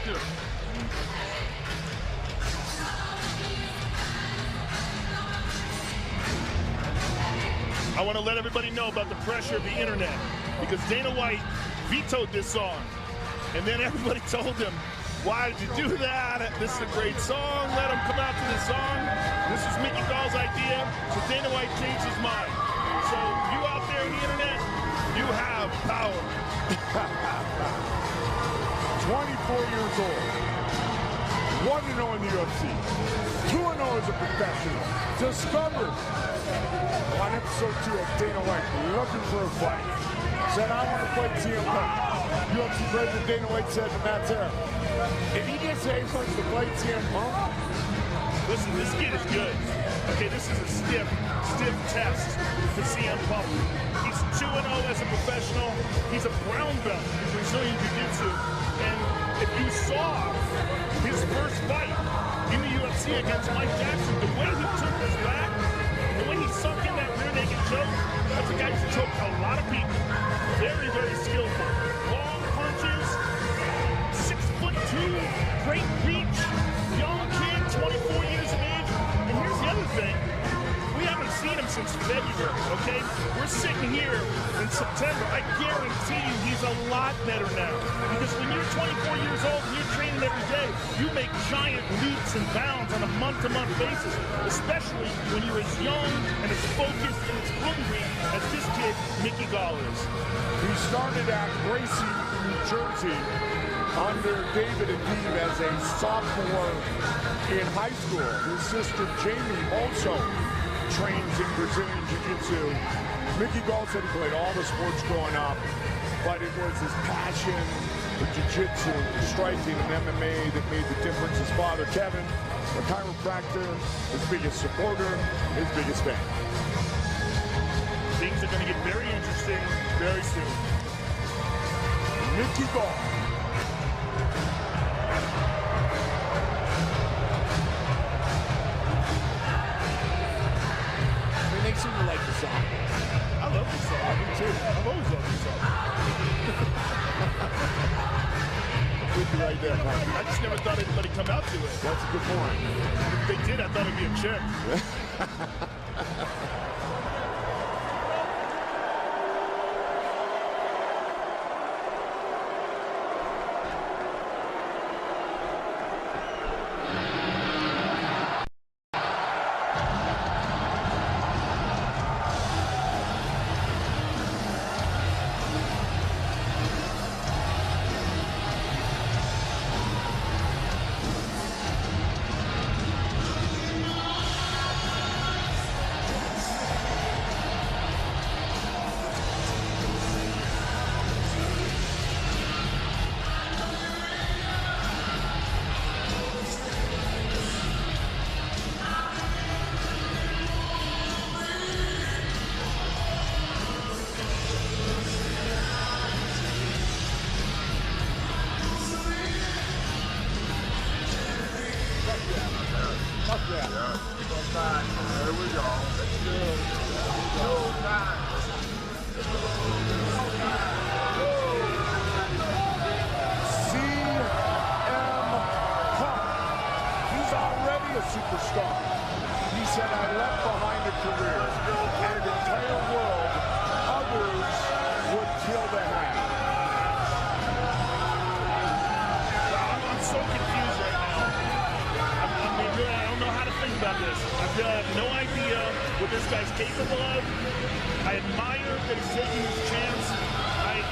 perspective. I want to let everybody know about the pressure of the internet, because Dana White vetoed this song, and then everybody told him, why did you do that? This is a great song. Let him come out to this song. This was Mickey Gall's idea, so Dana White changed his mind. So you out there on the internet, you have power. 24 years old, 1-0 in the UFC, 2-0 as a professional, discovered on episode 2 of Dana White looking for a fight. Said, I want to fight CM Punk. UFC President Dana White said to Matt Serra, if he gets he wants to fight CM Punk, listen, this kid is good. Okay, this is a stiff test for CM Punk. He's 2-0 as a professional. He's a brown belt in Brazilian Jiu-Jitsu. And if you saw his first fight in the UFC against Mike Jackson, the way he took his back, the way he sunk in that rear naked choke, that's a guy who's choked a lot of people. Very, very skillful. Long punches, 6'2", great reach, young kid, 24 years of age. And here's the other thing. We haven't seen him since February, okay? We're sitting here in September. I guarantee you he's a lot better now. Because when you're 24 years old and you're training every day, you make giant leaps and bounds on a month-to-month basis, especially when you're as young and as focused and as hungry as this kid, Mickey Gall, is. he started at Gracie, New Jersey, under David Adib as a sophomore in high school. His sister Jamie also trains in Brazilian Jiu-Jitsu. Mickey Gall said he played all the sports growing up, but it was his passion for Jiu-Jitsu, striking, and MMA that made the difference. His father, Kevin, a chiropractor, his biggest supporter, his biggest fan. Things are going to get very interesting very soon. Mickey Gall. They seem to like the song. I love this song. I do too. I've always loved this song. With you right there, Mike. I just never thought anybody come out to it. That's a good point. If they did, I thought it'd be a chick. There we go. Let's do it. CM Punk. He's already a superstar. He said, I left behind a career and an entire world others would kill to have. I'm so confused right now. I don't know how to think about this. I have no idea what this guy's capable of. I admire that he's taking his chance.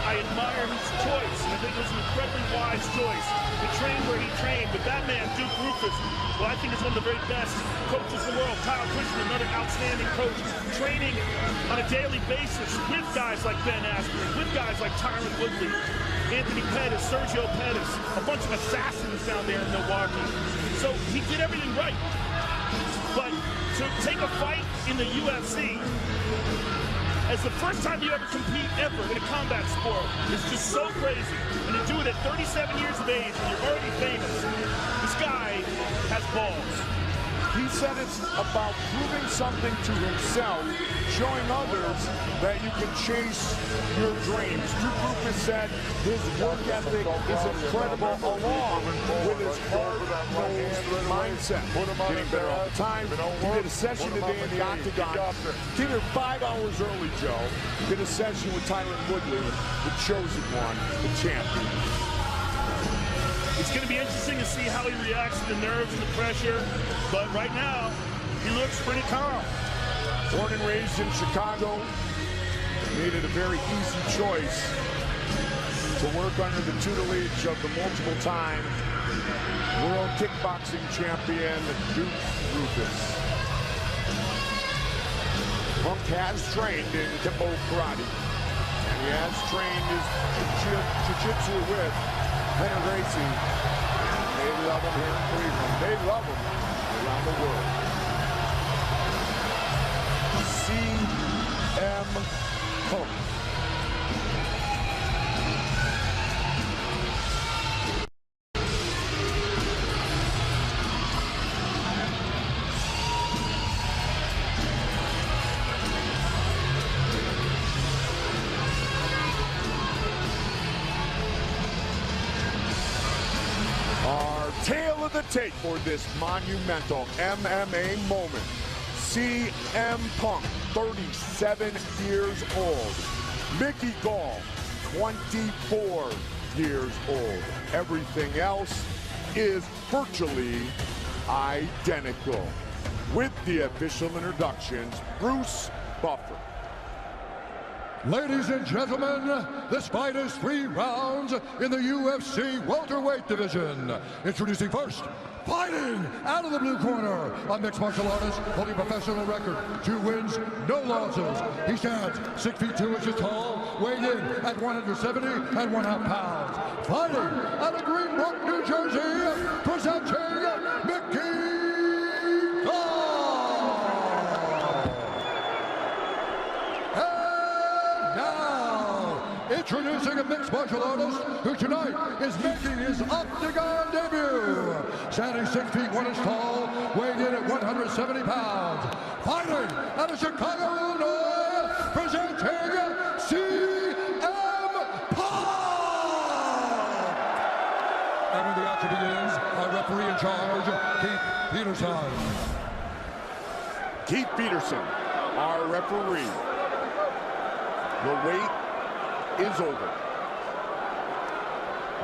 I admire his choice. I think it was an incredibly wise choice to train where he trained. But that man, Duke Rufus, well, I think is one of the very best coaches in the world. Kyle Christian, another outstanding coach, training on a daily basis with guys like Ben Askren, with guys like Tyron Woodley, Anthony Pettis, Sergio Pettis, a bunch of assassins down there in Milwaukee. So he did everything right. But to take a fight in the UFC as the first time you ever compete ever in a combat sport is just so crazy. And to do it at 37 years of age when you're already famous, this guy has balls. He said it's about proving something to himself, showing others that you can chase your dreams. Drew Rufus said his work ethic is incredible, along with his hard-nosed mindset. Getting better all the time. He did a session today in the Octagon. Came here 5 hours early, Joe. Did a session with Tyron Woodley, the chosen one, the champion. It's going to be interesting to see how he reacts to the nerves and the pressure, but right now, he looks pretty calm. Born and raised in Chicago, made it a very easy choice to work under the tutelage of the multiple-time world kickboxing champion, Duke Rufus. Punk has trained in Kimbo Karate, and he has trained his jiu-jitsu with Henry Gracie. They love him here in Cleveland. They love him around the world. CM Punk. Tail of the tape for this monumental MMA moment. CM Punk, 37 years old. Mickey Gall, 24 years old. Everything else is virtually identical. With the official introductions, Bruce Buffer. Ladies and gentlemen, this fight is 3 rounds in the UFC welterweight division. Introducing first, fighting out of the blue corner, a mixed martial artist holding a professional record, 2 wins, no losses. He stands 6 feet 2 inches tall, weighing in at 170.5 pounds. Fighting out of Greenbrook, New Jersey, presenting Mickey Gall. Introducing a mixed martial artist who tonight is making his Octagon debut. Standing 6 feet 1 inch tall, weighing in at 170 pounds. Fighting out of Chicago, Illinois, presenting CM Punk. And when the action begins, our referee in charge, Keith Peterson. Keith Peterson, our referee. The wait is over.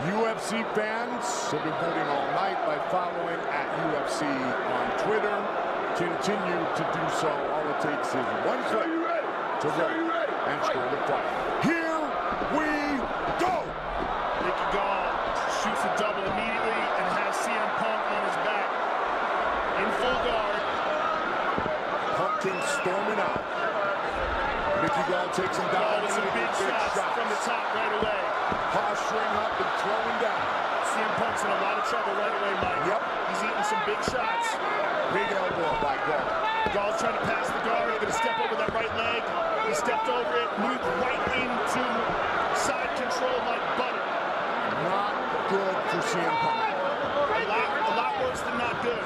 UFC fans have been voting all night by following at UFC on Twitter. Continue to do so. All it takes is one click to vote and score the fight. Here we go! Mickey Gall shoots a double immediately and has CM Punk on his back. In full guard. Punk came storming out. Mickey Gall takes him down. With some big shots from the top right away. Posturing up and throwing down. CM Punk's in a lot of trouble right away, Mike. Yep. He's eating some big shots. Big elbow by Gall. Gall's trying to pass the guard, going to step over that right leg. He stepped over it, moved right into side control like butter. Not good for CM Punk. A lot worse than not good.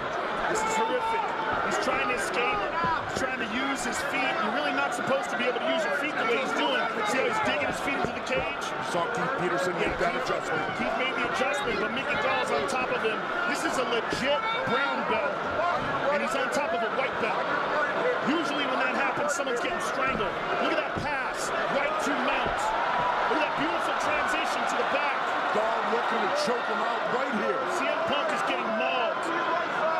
This is horrific. He's trying to escape. He's trying to use his feet. You're really not supposed to be able to use your feet the way he's doing. See how he's digging his feet into the cage? You saw Keith Peterson make that adjustment. Keith made the adjustment, but Mickey Gall's on top of him. This is a legit brown belt, and he's on top of a white belt. Usually when that happens, someone's getting strangled. Look at that pass, right to mount. Look at that beautiful transition to the back. Gall looking to choke him out right here. CM Punk is getting mauled.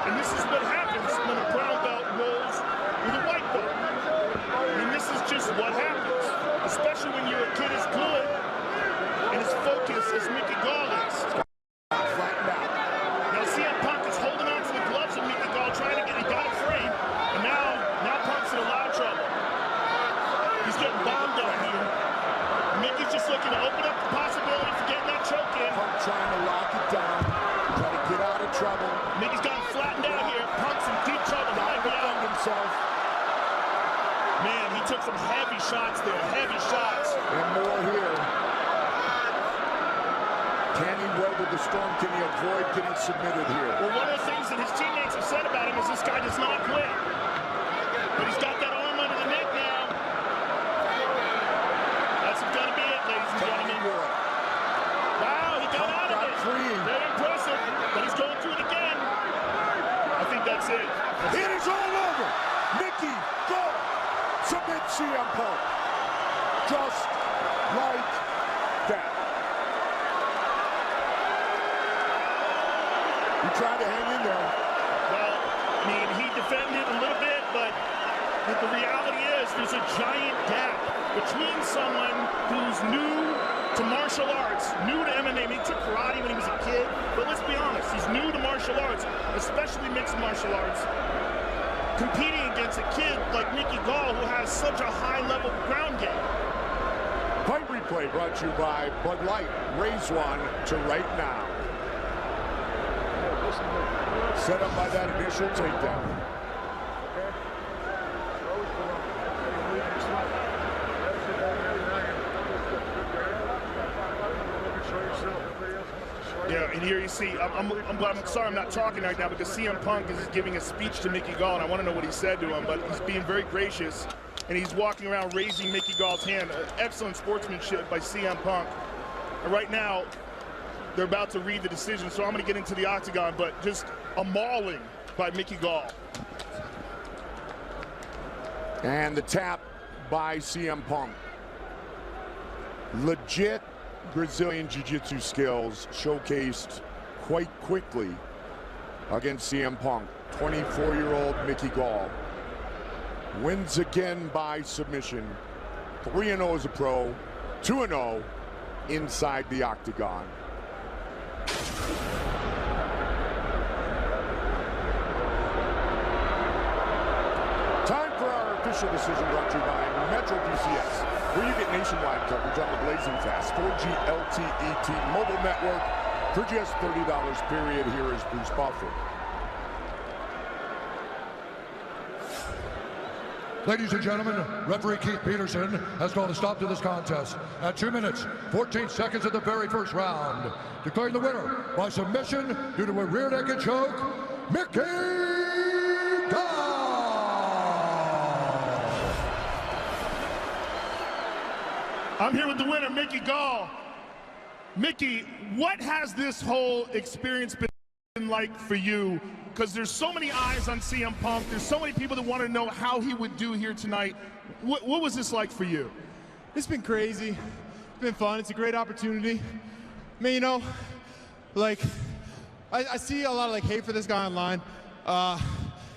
And this is what happens when a brown belt rolls with a white belt. I mean, this is just what happens. Especially when you're a kid as good and as focused as Mickey Gall is. Now CM Punk is holding on to the gloves of Mickey Gall, trying to get it, got it free. And now Punk's in a lot of trouble. He's getting bombed down here. Mickey's just looking to open up the possibility for getting that choke in. Punk trying to lock Can he weather the storm? Can he avoid getting submitted here? Well, one of the things that his teammates have said about him is this guy does not quit. But he's got that arm under the neck now. That's going to be it, ladies and gentlemen. Wow, he got out of it. Very impressive, but he's going through it again. I think that's it. It is all over. Mickey Gall submits CM Punk. Just like that. He tried to hang in there. Well, I mean, he defended a little bit, but the reality is there's a giant gap between someone who's new to martial arts, new to MMA. I mean, he took karate when he was a kid, but let's be honest, he's new to martial arts, especially mixed martial arts, competing against a kid like Mickey Gall who has such a high-level ground game. Fight replay brought to you by Bud Light. Raise one to right now. Set up by that initial takedown. Yeah, and here you see, I'm sorry I'm not talking right now because CM Punk is giving a speech to Mickey Gall, and I want to know what he said to him, but he's being very gracious, and he's walking around raising Mickey Gall's hand. Excellent sportsmanship by CM Punk. And right now, they're about to read the decision, so I'm going to get into the octagon, but just a mauling by Mickey Gall. And the tap by CM Punk. Legit Brazilian Jiu-Jitsu skills showcased quite quickly against CM Punk. 24-year-old Mickey Gall wins again by submission. 3-0 as a pro, 2-0 inside the octagon. Time for our official decision brought to you by Metro PCS, where you get nationwide coverage on the blazing fast 4G LTE mobile network for just $30 period. Here is Bruce Buffer. Ladies and gentlemen, referee Keith Peterson has called a stop to this contest at 2 minutes, 14 seconds of the very first round, declaring the winner by submission due to a rear naked choke, Mickey Gall. I'm here with the winner, Mickey Gall. Mickey, what has this whole experience been like for you? Because there's so many eyes on CM Punk. There's so many people that want to know how he would do here tonight. What was this like for you? It's been crazy. It's been fun. It's a great opportunity. I mean, you know, like, I see a lot of like hate for this guy online. And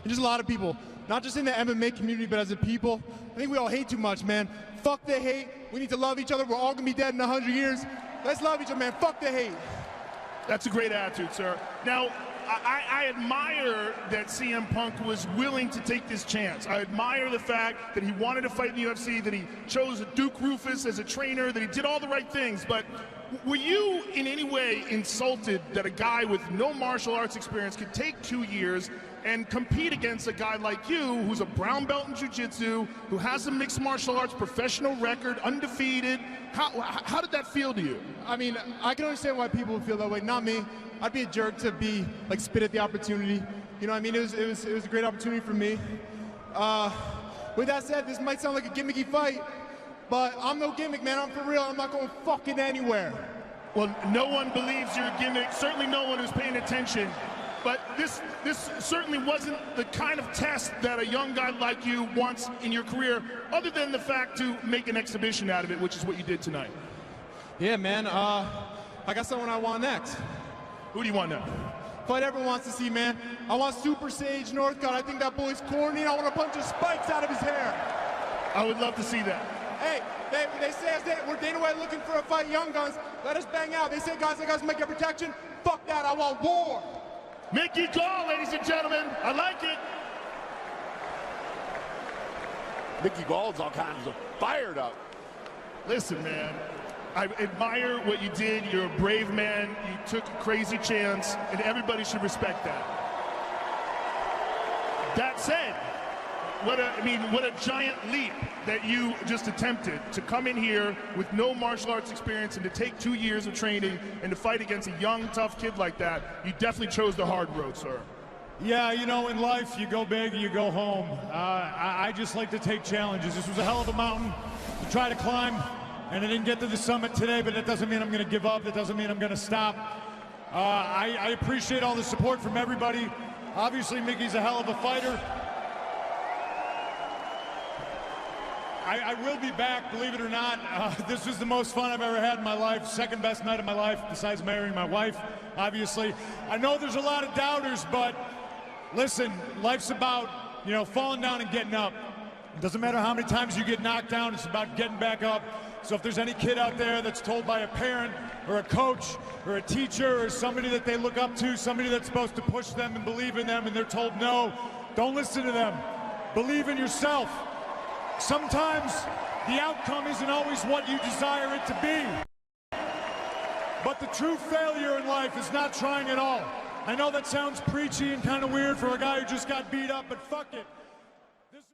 just a lot of people, not just in the MMA community, but as a people. I think we all hate too much, man. Fuck the hate. We need to love each other. We're all gonna be dead in 100 years. Let's love each other, man. Fuck the hate. That's a great attitude, sir. Now, I admire that CM Punk was willing to take this chance. I admire the fact that he wanted to fight in the UFC, that he chose Duke Rufus as a trainer, that he did all the right things. But were you in any way insulted that a guy with no martial arts experience could take 2 years and compete against a guy like you, who's a brown belt in jiu-jitsu, who has a mixed martial arts professional record, undefeated? How did that feel to you? I mean, I can understand why people would feel that way, not me. I'd be a jerk to be like spit at the opportunity. You know what I mean? It was a great opportunity for me. With that said, this might sound like a gimmicky fight, but I'm no gimmick, man. I'm for real. I'm not going fucking anywhere. Well, no one believes you're a gimmick. Certainly no one who's paying attention. But this certainly wasn't the kind of test that a young guy like you wants in your career, other than the fact to make an exhibition out of it, which is what you did tonight. Yeah, man. I got someone I want next. Who do you want now? Fight everyone wants to see, man. I want Super Sage Northcutt. I think that boy's corny. I want a bunch of spikes out of his hair. I would love to see that. Hey, they say we're Dana White looking for a fight, young guns. Let us bang out. They say guys like us make your protection. Fuck that. I want war. Mickey Gall, ladies and gentlemen. I like it. Mickey Gall's all kinds of fired up. Listen, man. I admire what you did. You're a brave man. You took a crazy chance, and everybody should respect that. That said, what a giant leap that you just attempted to come in here with no martial arts experience and to take 2 years of training and to fight against a young, tough kid like that. You definitely chose the hard road, sir. Yeah, you know, in life, you go big, you go home. I just like to take challenges. This was a hell of a mountain to try to climb, and I didn't get to the summit today, but that doesn't mean I'm going to give up. That doesn't mean I'm going to stop. I appreciate all the support from everybody. Obviously, Mickey's a hell of a fighter. I will be back, believe it or not. This was the most fun I've ever had in my life. Second best night of my life, besides marrying my wife, obviously. I know there's a lot of doubters, but listen, life's about, you know, falling down and getting up. It doesn't matter how many times you get knocked down, it's about getting back up. So if there's any kid out there that's told by a parent or a coach or a teacher or somebody that they look up to, somebody that's supposed to push them and believe in them, and they're told no, don't listen to them. Believe in yourself. Sometimes the outcome isn't always what you desire it to be. But the true failure in life is not trying at all. I know that sounds preachy and kind of weird for a guy who just got beat up, but fuck it.